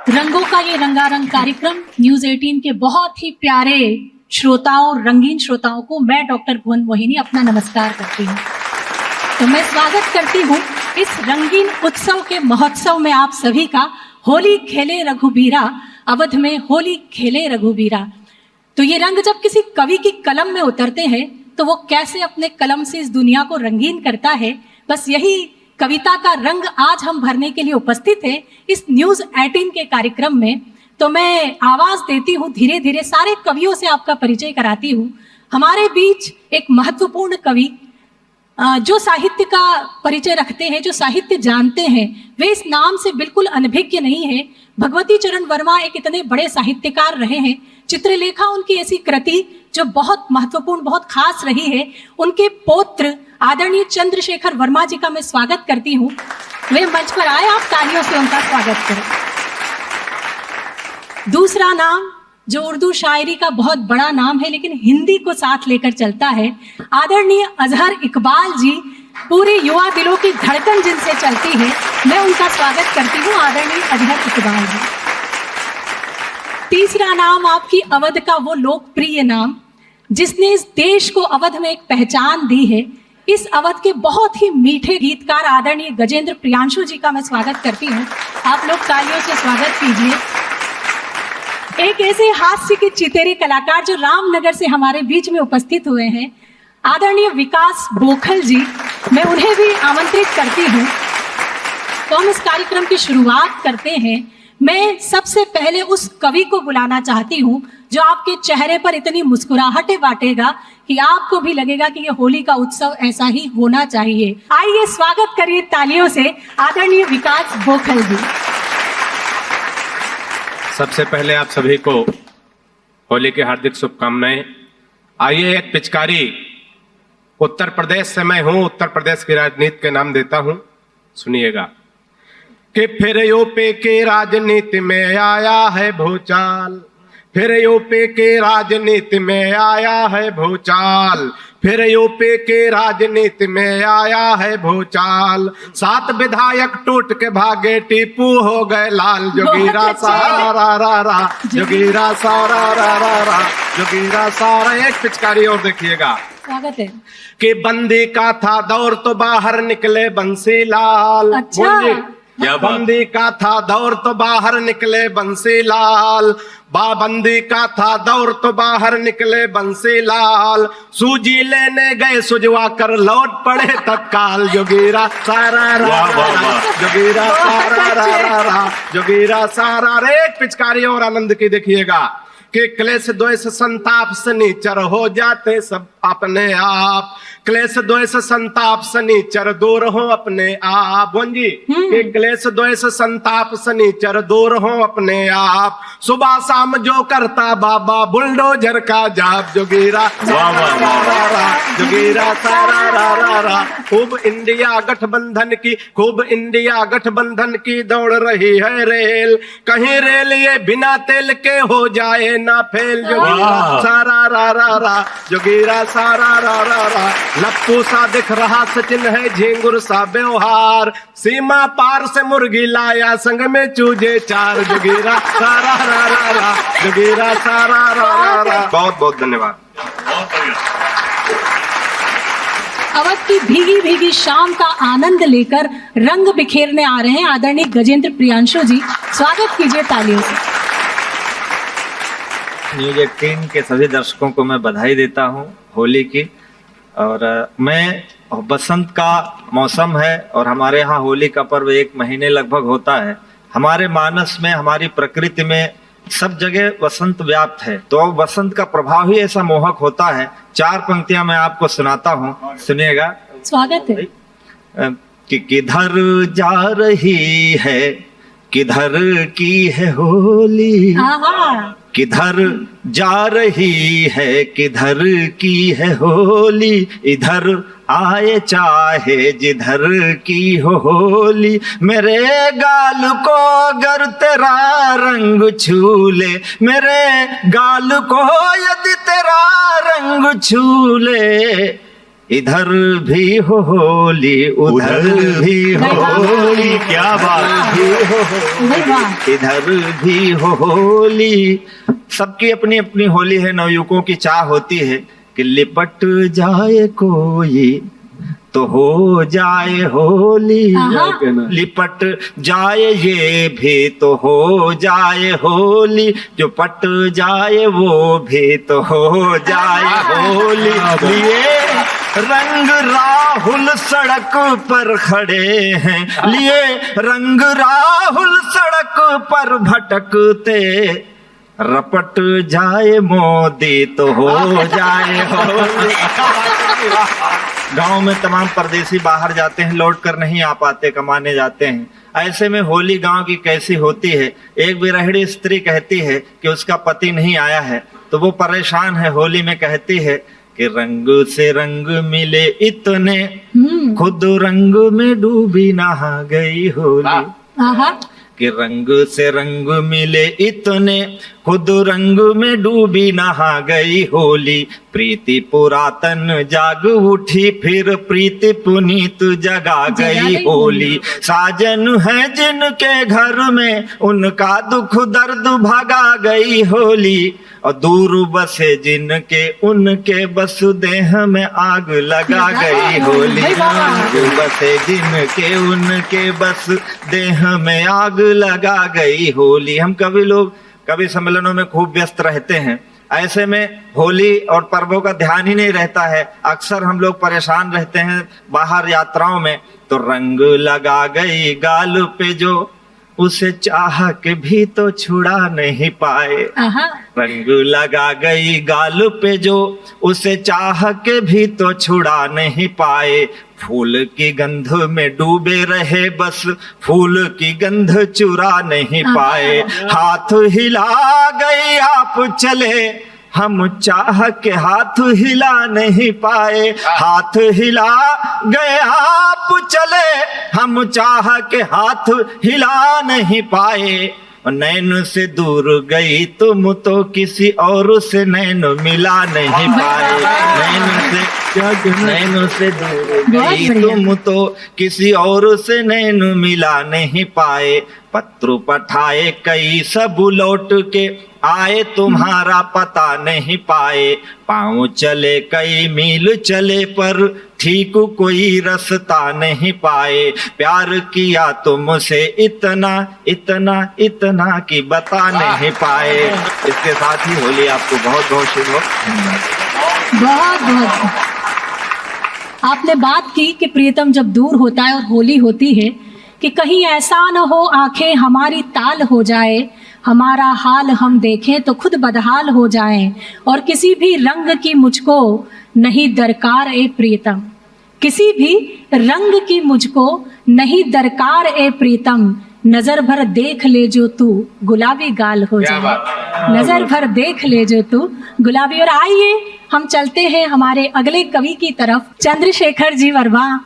रंगों का ये रंगारंग कार्यक्रम न्यूज 18 के बहुत ही प्यारे श्रोताओं, रंगीन श्रोताओं को मैं डॉक्टर भुवन मोहिनी अपना नमस्कार करती हूँ। तो मैं स्वागत करती हूँ इस रंगीन उत्सव के महोत्सव में आप सभी का। होली खेले रघुबीरा, अवध में होली खेले रघुबीरा। तो ये रंग जब किसी कवि की कलम में उतरते हैं तो वो कैसे अपने कलम से इस दुनिया को रंगीन करता है, बस यही कविता का रंग आज हम भरने के लिए उपस्थित है इस न्यूज 18 के कार्यक्रम में। तो मैं आवाज देती हूँ, धीरे धीरे सारे कवियों से आपका परिचय कराती हूँ। हमारे बीच एक महत्वपूर्ण कवि जो साहित्य का परिचय रखते हैं, जो साहित्य जानते हैं, वे इस नाम से बिल्कुल अनभिज्ञ नहीं है। भगवती चरण वर्मा एक इतने बड़े साहित्यकार रहे हैं। चित्रलेखा उनकी ऐसी कृति जो बहुत महत्वपूर्ण, बहुत खास रही है। उनके पौत्र आदरणीय चंद्रशेखर वर्मा जी का मैं स्वागत करती हूँ। वे मंच पर आए, आप तालियों से उनका स्वागत करें। दूसरा नाम जो उर्दू शायरी का बहुत बड़ा नाम है लेकिन हिंदी को साथ लेकर चलता है, आदरणीय अजहर इकबाल जी, पूरे युवा दिलों की धड़कन जिनसे चलती है, मैं उनका स्वागत करती हूँ, आदरणीय अजहर इकबाल जी। तीसरा नाम आपकी अवध का वो लोकप्रिय नाम जिसने इस देश को अवध में एक पहचान दी है, इस अवध के बहुत ही मीठे गीतकार आदरणीय गजेंद्र प्रियांशु जी का मैं स्वागत करती हूँ। आप लोग तालियों से स्वागत कीजिए। एक ऐसे हास्य के चितेरे कलाकार जो रामनगर से हमारे बीच में उपस्थित हुए हैं, आदरणीय विकास बोखल जी, मैं उन्हें भी आमंत्रित करती हूँ। तो हम इस कार्यक्रम की शुरुआत करते हैं। मैं सबसे पहले उस कवि को बुलाना चाहती हूँ जो आपके चेहरे पर इतनी मुस्कुराहटें बांटेगा कि आपको भी लगेगा कि ये होली का उत्सव ऐसा ही होना चाहिए। आइए स्वागत करिए तालियों से आदरणीय विकास बोखल जी। सबसे पहले आप सभी को होली की हार्दिक शुभकामनाएं। आइए, एक पिचकारी उत्तर प्रदेश से मैं हूं, उत्तर प्रदेश की राजनीति के नाम देता हूं, सुनिएगा। कि फिर यूपी की राजनीति में आया है भूचाल, फिर यूपी की राजनीति में आया है भूचाल, फिर यूपी की राजनीति में आया है भूचाल। 7 विधायक टूट के भागे, टीपू हो गए लाल। जोगीरा सारा रा रा रा, जोगीरा सारा रा रा रा, जोगीरा सारा। एक पिचकारी और देखिएगा। स्वागत है। कि बंदी का था दौर तो बाहर निकले बंसीलाल। अच्छा, बंदी का था दौर तो बाहर निकले बंसीलाल, बाबंदी का था दौर तो बाहर निकले बंसीलाल। सूजी लेने गए सुजवा कर लौट पड़े तत्काल। जोगीरा सारा रा रा, जोगीरा सारा रा रा रा, जोगीरा सारा। रे पिचकारी और आनंद की देखिएगा। कि क्लेश द्वेष संताप सनीचर हो जाते सब अपने आप, क्लेश द्वेष संताप सनीचर दूर हो अपने आप। बोंजी, कि क्लेश द्वेष संताप सनीचर दूर हो अपने आप। सुबह शाम जो करता बाबा बुलडोजर का जाप। जोगीरा सारा रा रा रा, जोगीरा सारा रा रा रा। खूब इंडिया गठबंधन की, खूब इंडिया गठबंधन की दौड़ रही है रेल। कहीं रेल ये बिना तेल के हो जाए ना फेल। जोगीरा सारा रा रा रा, जोगीरा सारा रा रा रा। लप्पू सा दिख रहा सचिन है झिंगुर सा व्यवहार, सीमा पार से मुर्गी लाया संग में चूजे 4। जोगीरा सारा रा रा रा, जोगीरा सारा रा रा रा। बहुत बहुत धन्यवाद। अवध की भीगी भीगी शाम का आनंद लेकर रंग बिखेरने आ रहे हैं आदरणीय गजेंद्र प्रियांशु जी। स्वागत कीजिए तालियों से। न्यूज 18 के सभी दर्शकों को मैं बधाई देता हूं होली की। और मैं, बसंत का मौसम है और हमारे यहाँ होली का पर्व 1 महीने लगभग होता है। हमारे मानस में, हमारी प्रकृति में सब जगह बसंत व्याप्त है, तो बसंत का प्रभाव ही ऐसा मोहक होता है। 4 पंक्तियां मैं आपको सुनाता हूँ, सुनिएगा। स्वागत है। कि किधर जा रही है, किधर की है होली, किधर जा रही है, किधर की है होली। इधर आए चाहे जिधर की हो होली। मेरे गाल को अगर तेरा रंग छू ले, मेरे गाल को यदि तेरा रंग छू ले, इधर भी हो होली उधर भी हो होली, क्या बात भाई वाह। इधर भी हो होली। सबकी अपनी अपनी होली है, नवयुवकों की चाह होती है कि लिपट जाए कोई तो हो जाए होली, आहा। लिपट जाए ये भी तो हो जाए होली, जो पट जाए वो भी तो हो जाए होली। लिए रंग राहुल सड़क पर खड़े हैं, लिए रंग राहुल सड़क पर भटकते, रपट जाए मोदी तो हो जाए होली। गांव में तमाम परदेसी बाहर जाते हैं, लौट कर नहीं आ पाते, कमाने जाते हैं। ऐसे में होली गांव की कैसी होती है। एक विरहिणी स्त्री कहती है कि उसका पति नहीं आया है, तो वो परेशान है, होली में कहती है कि रंग से रंग मिले इतने, खुद रंग में डूबी नहा गई होली। आहा। कि रंग से रंग मिले इतने, खुद रंग में डूबी नहा गई होली। प्रीति पुरातन जाग उठी, फिर प्रीति पुनीत जगा गई होली। साजन है जिनके घर में, उनका दुख दर्द भगा गई होली। और दूर बसे जिनके, उनके बस देह में आग लगा गई होली। दूर बसे जिनके, उनके बस देह में आग लगा गई होली। हम कवि सम्मेलनों में खूब व्यस्त रहते हैं, ऐसे में होली और पर्वों का ध्यान ही नहीं रहता है। अक्सर हम लोग परेशान रहते हैं बाहर यात्राओं में, तो रंग लगा गई गाल पे जो, उसे चाह के भी तो छुड़ा नहीं पाए। रंग लगा गई गाल पे जो, उसे चाह के भी तो छुड़ा नहीं पाए। फूल की गंध में डूबे रहे बस, फूल की गंध चुरा नहीं पाए। हाथ हिला गई आप चले, हम चाह के हाथ हिला नहीं पाए। हाथ हिला गए आप चले, हम चाह के हाथ हिला नहीं पाए। नैन से दूर गई तुम तो किसी और से नैन मिला नहीं पाए। नैन से दूर गई तुम तो किसी और से नैन मिला नहीं पाए। पत्र पठाए कई सब लौट के आए, तुम्हारा पता नहीं पाए। पाँव चले कई मील चले पर ठीक कोई रास्ता नहीं पाए। प्यार किया तुमसे इतना इतना इतना कि बता नहीं पाए। इसके साथ ही होली आपको बहुत बहुत शुभ हो। बहुत बहुत आपने बात की कि प्रियतम जब दूर होता है और होली होती है, कि कहीं ऐसा न हो आंखें हमारी ताल हो जाए, हमारा हाल हम देखें तो खुद बदहाल हो जाएं। और किसी भी रंग की मुझको नहीं दरकार ए प्रियतम, किसी भी रंग की मुझको नहीं दरकार ए प्रीतम। नजर भर देख ले जो तू गुलाबी गाल हो जाए। नजर भर देख ले जो तू गुलाबी। और आइए हम चलते हैं हमारे अगले कवि की तरफ। चंद्रशेखर जी वर्मा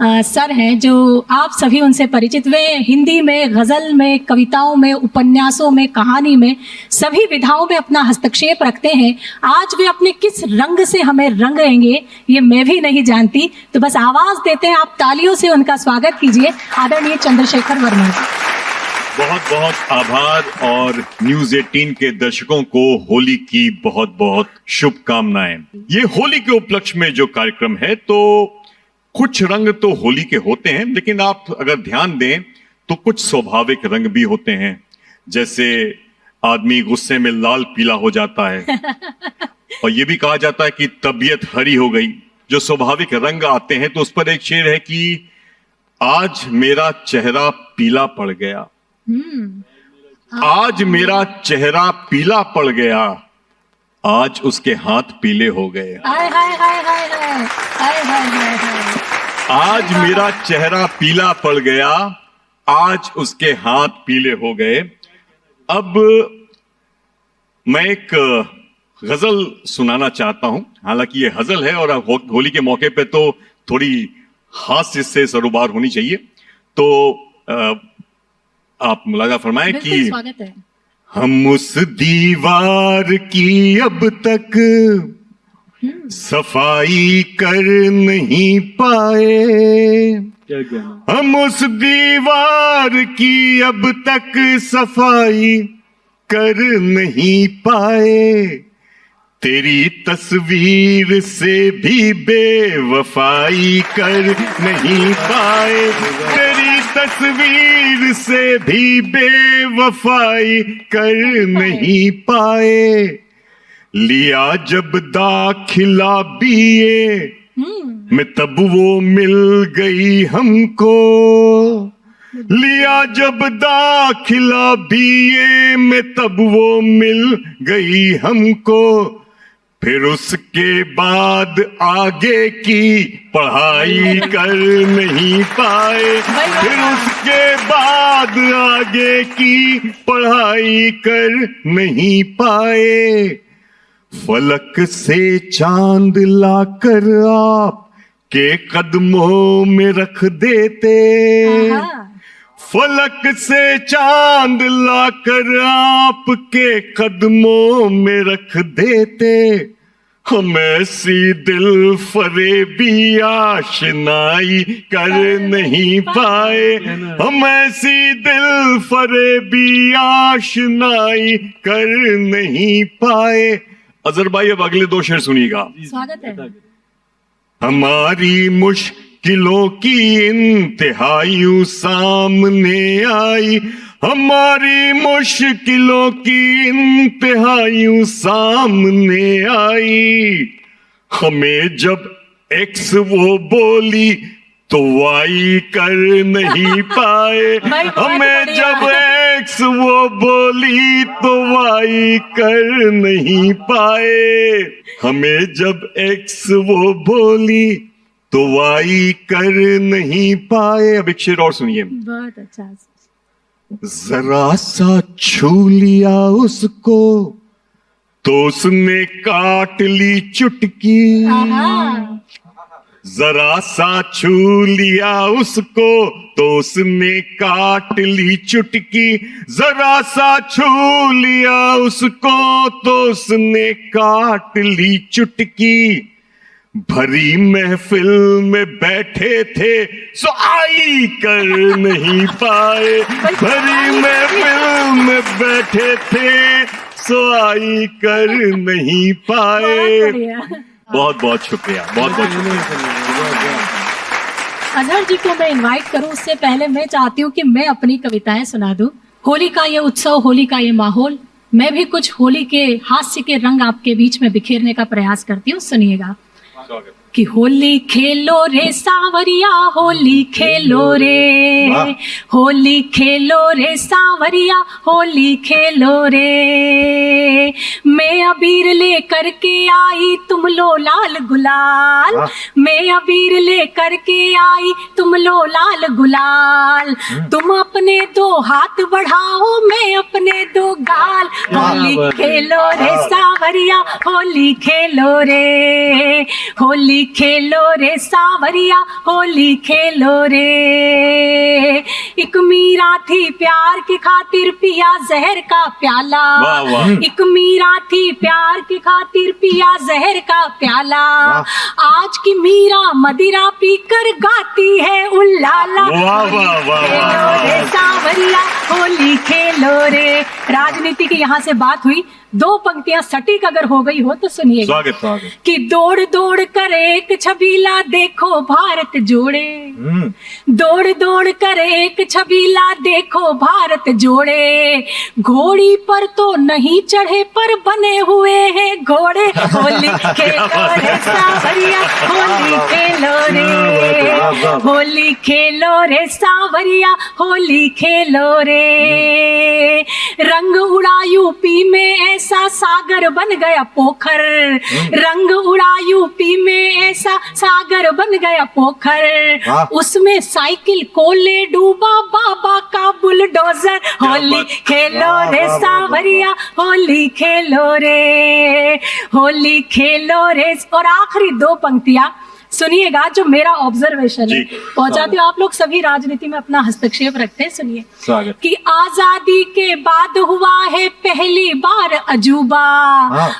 सर हैं, जो आप सभी उनसे परिचित। वे हिंदी में, गज़ल में, कविताओं में, उपन्यासों में, कहानी में, सभी विधाओं में अपना हस्तक्षेप रखते हैं। आज वे अपने किस रंग से हमें रंगेंगे ये मैं भी नहीं जानती, तो बस आवाज़ देते हैं, आप तालियों से उनका स्वागत कीजिए, आदरणीय चंद्रशेखर वर्मा जी। बहुत बहुत आभार और न्यूज 18 के दर्शकों को होली की बहुत बहुत शुभकामनाएं। ये होली के उपलक्ष्य में जो कार्यक्रम है, तो कुछ रंग तो होली के होते हैं, लेकिन आप अगर ध्यान दें तो कुछ स्वाभाविक रंग भी होते हैं। जैसे आदमी गुस्से में लाल पीला हो जाता है और ये भी कहा जाता है कि तबीयत हरी हो गई। जो स्वाभाविक रंग आते हैं, तो उस पर एक शेर है कि आज मेरा चेहरा पीला पड़ गया, आज मेरा चेहरा पीला पड़ गया, आज उसके हाथ पीले हो गए। हाय हाय हाय हाय हाय हाय हाय हाय हाय। आज मेरा चेहरा पीला पड़ गया, आज उसके हाथ पीले हो गए। अब मैं एक गजल सुनाना चाहता हूं। हालांकि ये गजल है और होली के मौके पे तो थोड़ी हास्य से सरोबार होनी चाहिए। तो आप मुलाजा फरमाएं कि स्वागत है। हम उस दीवार की अब तक सफाई कर नहीं पाए, हम उस दीवार की अब तक सफाई कर नहीं पाए, तेरी तस्वीर से भी बेवफाई कर नहीं पाए, तेरी तस्वीर से भी बेवफाई कर नहीं पाए, लिया जब दाखिला बीए में तब वो मिल गई हमको, लिया जब दाखिला बीए में तब वो मिल गई हमको, फिर उसके बाद आगे की पढ़ाई कर नहीं पाए, फिर उसके बाद आगे की पढ़ाई कर नहीं पाए, फलक से चांद लाकर आप के कदमों में रख देते, फलक से चांद लाकर आपके कदमों में रख देते, हम ऐसी दिल फरेबी आशनाई कर नहीं पाए, हम ऐसी दिल फरेबी आशनाई कर नहीं पाए। अजहर भाई अब अगले दो शेर सुनिएगा। स्वागत है। हमारी मुश्किलों की इंतहाई सामने आई, हमारी मुश्किलों की इंतहाई सामने आई, हमें जब एक्स वो बोली तो वाई कर नहीं पाए, हमें जब एक्स वो बोली तो वाई कर नहीं पाए, हमें जब एक्स वो बोली तो वाई कर नहीं पाए। अब एक शेर और सुनिए। बहुत अच्छा। जरा सा छू लिया उसको तो उसने काट ली चुटकी, जरा सा छू लिया उसको तो उसने काट ली चुटकी, जरा सा छू लिया उसको तो उसने काट ली चुटकी, भरी महफिल में बैठे थे सो आई कर नहीं पाए, भरी महफिल में बैठे थे सो आई कर नहीं पाए। बहुत बहुत शुक्रिया, बहुत बहुत शुक्रिया। अजहर जी को मैं इनवाइट करूं उससे पहले मैं चाहती हूं कि मैं अपनी कविताएं सुना दूं। होली का ये उत्सव, होली का ये माहौल, मैं भी कुछ होली के हास्य के रंग आपके बीच में बिखेरने का प्रयास करती हूँ। सुनिएगा कि होली खेलो रे सावरिया, होली खेलो रे, होली खेलो रे सावरिया, होली खेलो रे, मैं अबीर लेकर के आई तुम लो लाल गुलाल, मैं अबीर लेकर के आई तुम लो लाल गुलाल, तुम अपने दो हाथ बढ़ाओ मैं अपने दो गाल, होली खेलो रे सावरिया, होली खेलो रे, होली खेलो रे सावरिया, होली खेलो रे, एक मीरा थी प्यार की खातिर पिया जहर का प्याला, एक मीरा थी प्यार की खातिर पिया जहर का प्याला, आज की मीरा मदिरा पीकर गाती है उल्लाला, खेलो रे सावरिया, होली खेलो रे। राजनीति की यहाँ से बात हुई, दो पंक्तियां सटीक अगर हो गई हो तो सुनिए। स्वागत कि दौड़ दौड़ कर एक छबीला देखो भारत जोड़े, दौड़ दौड़ कर एक छबीला देखो भारत जोड़े, घोड़ी पर तो नहीं चढ़े पर बने हुए हैं घोड़े, होली खेलो रे सावरिया, होली खेलो रे, होली खेलो रे सावरिया, होली खेलो रे, रंग उड़ा यूपी में ऐसा सागर बन गया पोखर, रंग उड़ा यूपी में ऐसा सागर बन गया पोखर, उसमें साइकिल को ले डूबा बाबा का बुलडोजर, होली खेलो रे सावरिया, होली खेलो रे, होली खेलो रे। और आखिरी दो पंक्तियां, सुनिएगा जो मेरा ऑब्जर्वेशन है, जी, पहुंचाती हूँ। आप लोग सभी राजनीति में अपना हस्तक्षेप रखते हैं, सुनिए स्वागत। कि आजादी के बाद हुआ है पहली बार अजूबा,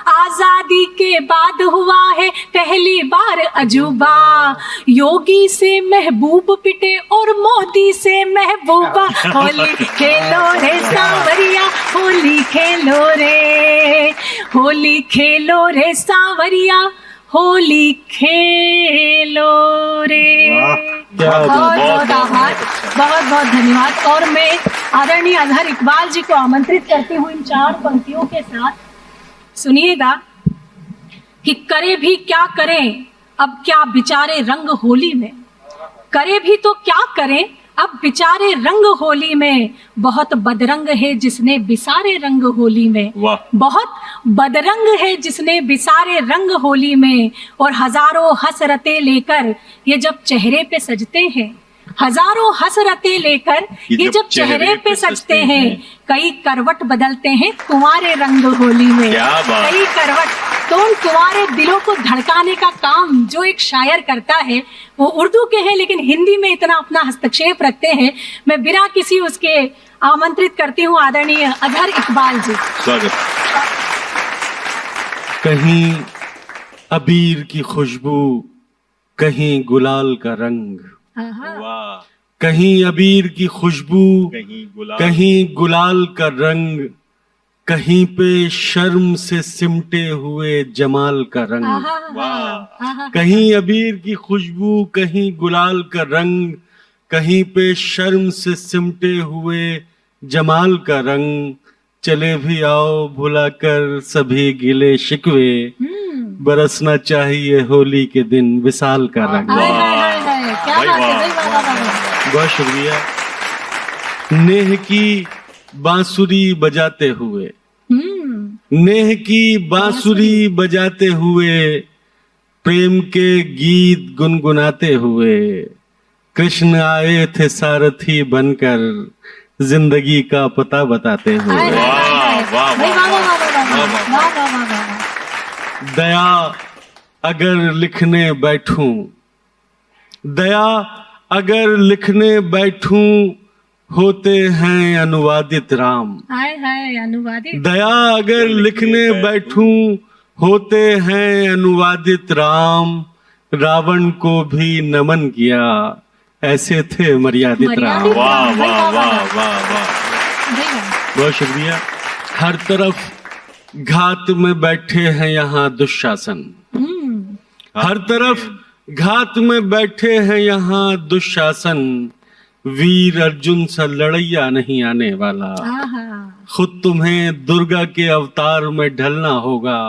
आजादी के बाद हुआ है पहली बार अजूबा, योगी से महबूब पिटे और मोदी से महबूबा, होली खेलो रे सांवरिया, होली खेलो रे, होली खेलो रे सांवरिया, होली खेलो रे। क्या बहुत बहुत आभार, बहुत बहुत धन्यवाद। और मैं आदरणीय अजहर इकबाल जी को आमंत्रित करती हूँ इन 4 पंक्तियों के साथ। सुनिएगा कि करे भी क्या करें, अब क्या बिचारे रंग होली में, करे भी तो क्या करें, अब बेचारे रंग होली में, बहुत बदरंग है जिसने बिसारे रंग होली में, वाह। बहुत बदरंग है जिसने बिसारे रंग होली में, और हजारों हसरतें लेकर ये जब चेहरे पे सजते हैं, हजारों हसरतें लेकर ये जब चेहरे पे सजते हैं, कई करवट बदलते हैं तुम्हारे रंग होली में, क्या बात। कई करवट। तो उन तुम्हारे दिलों को धड़काने का काम जो एक शायर करता है, वो उर्दू के हैं लेकिन हिंदी में इतना अपना हस्तक्षेप रखते हैं। मैं बिना किसी उसके आमंत्रित करती हूँ आदरणीय अजहर इकबाल जी। स्वागत। कहीं अबीर की खुशबू, कहीं गुलाल का रंग, आहा, वाह। कहीं अबीर की खुशबू, कहीं गुलाब, कहीं गुलाल का रंग, कहीं पे शर्म से सिमटे हुए जमाल का रंग, आहा, वाह। आहा, कहीं अबीर की खुशबू, कहीं गुलाल का रंग, कहीं पे शर्म से सिमटे हुए जमाल का रंग, चले भी आओ भुलाकर सभी गिले शिकवे, बरसना चाहिए होली के दिन विशाल का रंग। हाय हाय हाय हाय, क्या भाई बात है, वाह, भाई वाह, वाह, वाह। बहुत शुक्रिया। नेह की बांसुरी बजाते हुए, नेह की बांसुरी बजाते हुए, प्रेम के गीत गुनगुनाते हुए, कृष्ण आए थे सारथी बनकर जिंदगी का पता बताते हुए। हाय, हाय, हाय, हाय। वाह, भाई वाह, वाह, वाह, वाह, वाह, वाह, वाह, वाह, वाह, वाह। दया अगर लिखने बैठूं, दया अगर लिखने बैठूं, होते हैं अनुवादित राम। हाय हाय, अनुवादित। दया अगर लिखने बैठूं, होते हैं अनुवादित राम, रावण को भी नमन किया, ऐसे थे मर्यादित राम। मर्यादित वाह राम, भाई वाह वाह, वाह वाह, वाह वाह। भाई वाह। बहुत शुक्रिया। हर तरफ घात में बैठे हैं यहाँ दुशासन, हर तरफ घात में बैठे हैं यहाँ दुशासन, वीर अर्जुन सा लड़ैया नहीं आने वाला, आहा, खुद तुम्हें दुर्गा के अवतार में ढलना होगा,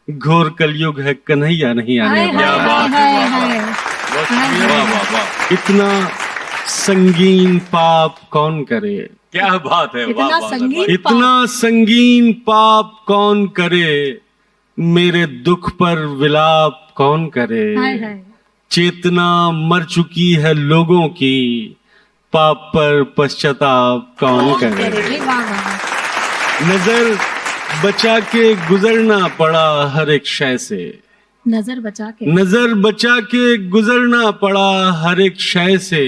घोर कलयुग है कन्हैया नहीं आने हाय वाला। हाय क्या बात हाय है, हाय वाह, हाय। बहुत शुक्रिया, वाह वाह वाह। इतना संगीन पाप कौन करे, क्या बात है, इतना वाह वाह, संगीन इतना संगीन पाप कौन करे, मेरे दुख पर विलाप कौन करे, हाय हाय। चेतना मर चुकी है लोगों की, पाप पर पश्चाताप कौन करे। भाई वाह वाह। नजर बचा के गुजरना पड़ा हर एक शय से, नजर बचा के। नजर बचा के गुजरना पड़ा हर एक शय से,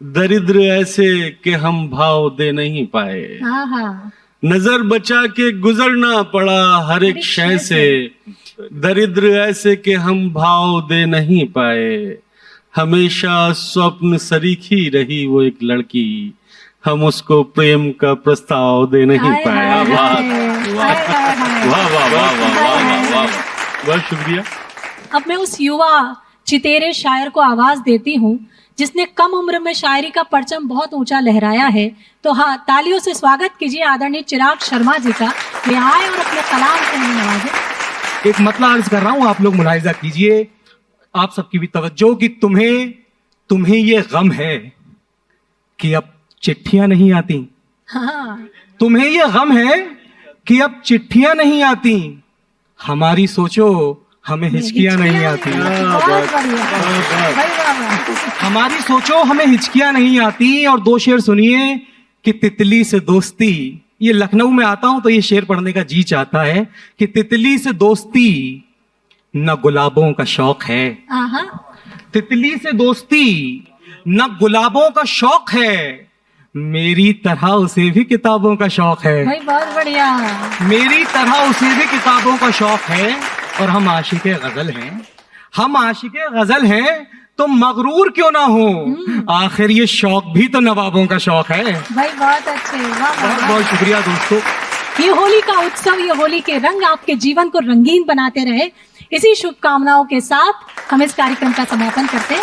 दरिद्र ऐसे कि हम भाव दे नहीं पाए, आहा, नजर बचा के गुजरना पड़ा हर एक शय से, दरिद्र ऐसे कि हम भाव दे नहीं पाए, हमेशा स्वप्न सरीखी रही वो एक लड़की, हम उसको प्रेम का प्रस्ताव दे नहीं हाय पाए। हाय वाह, हाय, हाय हाय हाय। वाह वाह वाह वाह वाह वाह वाह। बहुत शुक्रिया। अब मैं उस युवा चितेरे शायर को आवाज देती हूँ जिसने कम उम्र में शायरी का परचम बहुत ऊंचा लहराया है। तो हाँ, तालियों से स्वागत कीजिए आदरणीय चिराग शर्मा जी का। वे आए और अपने कलाम से हमें नवाजे। एक मतला अर्ज कर रहा हूं, आप लोग मुलाहिजा कीजिए, आप सबकी भी तवज्जो कि तुम्हें ये गम है कि अब चिट्ठियां नहीं आती, हाँ, तुम्हें ये गम है कि अब चिट्ठियां नहीं आती, हमारी सोचो हमें हिचकियां नहीं आती, बहुत बढ़िया, भाई वाह वाह। हमारी सोचो हमें हिचकियां नहीं आती। और 2 शेर सुनिए कि तितली से दोस्ती, ये लखनऊ में आता हूं तो ये शेर पढ़ने का जी चाहता है कि तितली से दोस्ती न गुलाबों का शौक है। आहा, तितली से दोस्ती न गुलाबों का शौक है, मेरी तरह उसे भी किताबों का शौक है। भाई बहुत बढ़िया। मेरी तरह उसे भी किताबों का शौक है। और हम आशिके गजल हैं, हम आशिके गजल हैं तो मगरूर क्यों ना हो, आखिर ये शौक भी तो नवाबों का शौक है। भाई बहुत अच्छे, वाह वाह, बहुत वाह। बहुत शुक्रिया दोस्तों। ये होली का उत्सव, ये होली के रंग आपके जीवन को रंगीन बनाते रहे, इसी शुभकामनाओं के साथ हम इस कार्यक्रम का समापन करते हैं।